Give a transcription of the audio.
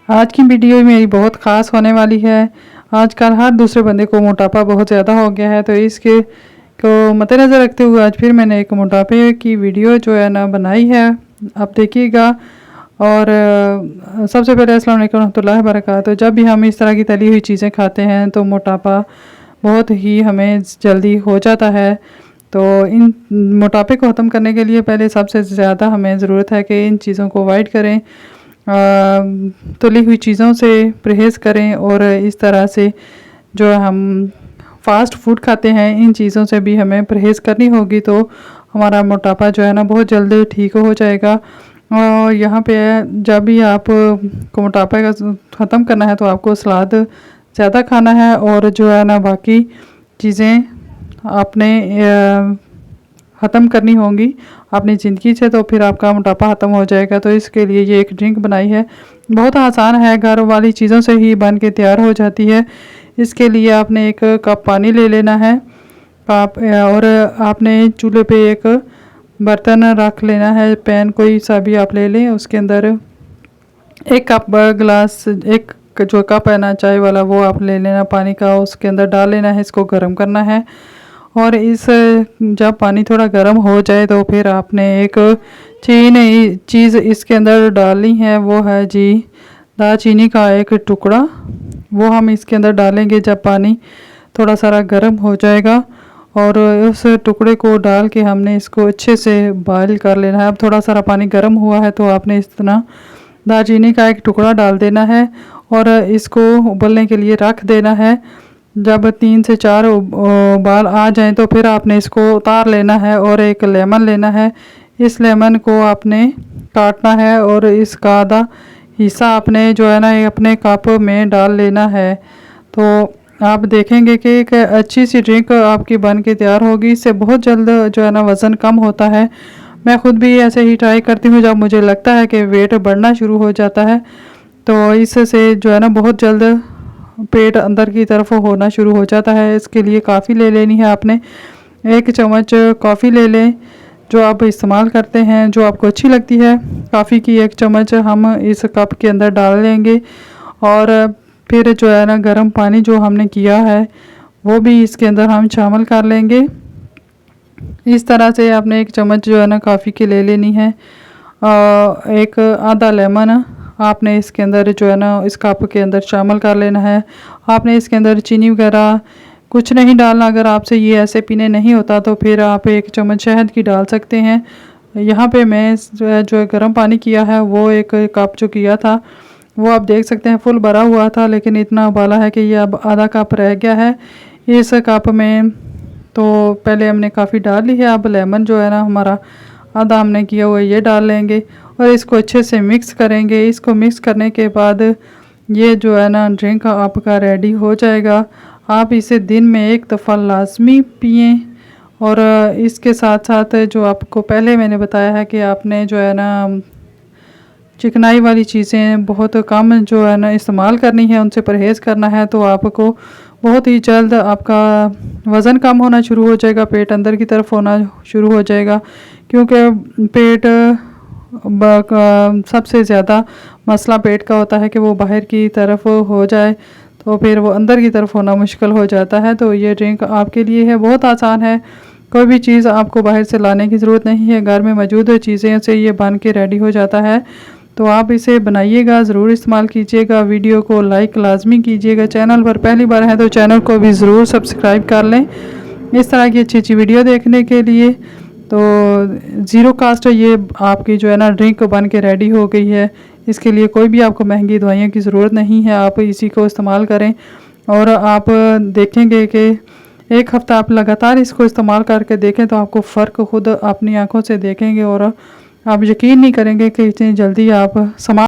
आज की वीडियो मेरी बहुत ख़ास होने वाली है। आजकल हर दूसरे बंदे को मोटापा बहुत ज़्यादा हो गया है, तो इसके को मद्देनज़र रखते हुए आज फिर मैंने एक मोटापे की वीडियो जो है ना बनाई है, आप देखिएगा। और सबसे पहले अस्सलाम वालेकुम रहमतुल्लाहि व बरकातहू। जब भी हम इस तरह की तली हुई चीज़ें खाते हैं तो मोटापा बहुत ही हमें जल्दी हो जाता है। तो इन मोटापे को ख़त्म करने के लिए पहले सबसे ज़्यादा हमें ज़रूरत है कि इन चीज़ों को अवॉइड करें, तली हुई चीज़ों से परहेज़ करें। और इस तरह से जो हम फ़ास्ट फूड खाते हैं इन चीज़ों से भी हमें परहेज़ करनी होगी, तो हमारा मोटापा जो है ना बहुत जल्द ठीक हो जाएगा। और यहाँ पे जब भी आप को मोटापा का ख़त्म करना है तो आपको सलाद ज़्यादा खाना है, और जो है ना बाकी चीज़ें आपने ख़त्म करनी होंगी अपनी ज़िंदगी से, तो फिर आपका मोटापा ख़त्म हो जाएगा। तो इसके लिए ये एक ड्रिंक बनाई है, बहुत आसान है, घर वाली चीज़ों से ही बन के तैयार हो जाती है। इसके लिए आपने एक कप पानी ले लेना है और आपने चूल्हे पे एक बर्तन रख लेना है, पैन कोई सा भी आप ले लें। उसके अंदर एक कप गिलास, एक जो कप है ना चाय वाला, वो आप ले लेना पानी का, उसके अंदर डाल लेना है, इसको गर्म करना है। और इस जब पानी थोड़ा गर्म हो जाए तो फिर आपने एक चीज़ इसके अंदर डालनी है, वो है जी दालचीनी का एक टुकड़ा, वो हम इसके अंदर डालेंगे जब पानी थोड़ा सारा गर्म हो जाएगा। और उस टुकड़े को डाल के हमने इसको अच्छे से बॉईल कर लेना है। अब थोड़ा सारा पानी गर्म हुआ है तो आपने इस तरह दालचीनी का एक टुकड़ा डाल देना है और इसको उबलने के लिए रख देना है। जब 3 से 4 उबाल आ जाएं तो फिर आपने इसको उतार लेना है और एक लेमन लेना है। इस लेमन को आपने काटना है और इसका आधा हिस्सा आपने जो है ना अपने कप में डाल लेना है। तो आप देखेंगे कि एक अच्छी सी ड्रिंक आपकी बन के तैयार होगी। इससे बहुत जल्द जो है ना वज़न कम होता है। मैं ख़ुद भी ऐसे ही ट्राई करती हूँ, जब मुझे लगता है कि वेट बढ़ना शुरू हो जाता है तो इससे जो है ना बहुत जल्द पेट अंदर की तरफ होना शुरू हो जाता है। इसके लिए कॉफ़ी ले लेनी है आपने, 1 चम्मच कॉफ़ी ले लें जो आप इस्तेमाल करते हैं, जो आपको अच्छी लगती है। कॉफ़ी की 1 चम्मच हम इस कप के अंदर डाल लेंगे और फिर जो है ना गर्म पानी जो हमने किया है वो भी इसके अंदर हम शामिल कर लेंगे। इस तरह से आपने 1 चम्मच जो है ना कॉफ़ी की ले लेनी है। एक आधा लेमन आपने इसके अंदर जो है ना इस कप के अंदर शामिल कर लेना है। आपने इसके अंदर चीनी वगैरह कुछ नहीं डालना। अगर आपसे ये ऐसे पीने नहीं होता तो फिर आप 1 चम्मच शहद की डाल सकते हैं। यहाँ पे मैं जो गर्म पानी किया है वो 1 कप जो किया था वो आप देख सकते हैं फुल भरा हुआ था, लेकिन इतना उबाला है कि ये अब आधा कप रह गया है इस कप में। तो पहले हमने काफ़ी डाल ली है, अब लेमन जो है ना हमारा आधा हमने किया हुआ ये डाल लेंगे और इसको अच्छे से मिक्स करेंगे। इसको मिक्स करने के बाद ये जो है ना ड्रिंक आपका रेडी हो जाएगा। आप इसे दिन में 1 दफ़ा लाजमी पिएँ। और इसके साथ साथ जो आपको पहले मैंने बताया है कि आपने जो है ना चिकनाई वाली चीज़ें बहुत कम जो है ना इस्तेमाल करनी है, उनसे परहेज़ करना है, तो आपको बहुत ही जल्द आपका वज़न कम होना शुरू हो जाएगा, पेट अंदर की तरफ होना शुरू हो जाएगा। क्योंकि पेट सबसे ज़्यादा मसला पेट का होता है कि वो बाहर की तरफ हो जाए तो फिर वो अंदर की तरफ होना मुश्किल हो जाता है। तो ये ड्रिंक आपके लिए है, बहुत आसान है, कोई भी चीज़ आपको बाहर से लाने की ज़रूरत नहीं है, घर में मौजूद चीज़ें से ये बन के रेडी हो जाता है। तो आप इसे बनाइएगा, ज़रूर इस्तेमाल कीजिएगा। वीडियो को लाइक लाजमी कीजिएगा। चैनल पर पहली बार है तो चैनल को भी ज़रूर सब्सक्राइब कर लें इस तरह की अच्छी अच्छी वीडियो देखने के लिए। तो ज़ीरो कास्ट ये आपकी जो है ना ड्रिंक बन के रेडी हो गई है। इसके लिए कोई भी आपको महंगी दवाइयों की ज़रूरत नहीं है, आप इसी को इस्तेमाल करें और आप देखेंगे कि 1 हफ़्ता आप लगातार इसको इस्तेमाल करके देखें तो आपको फ़र्क खुद अपनी आँखों से देखेंगे और आप यकीन नहीं करेंगे कि इतनी जल्दी आप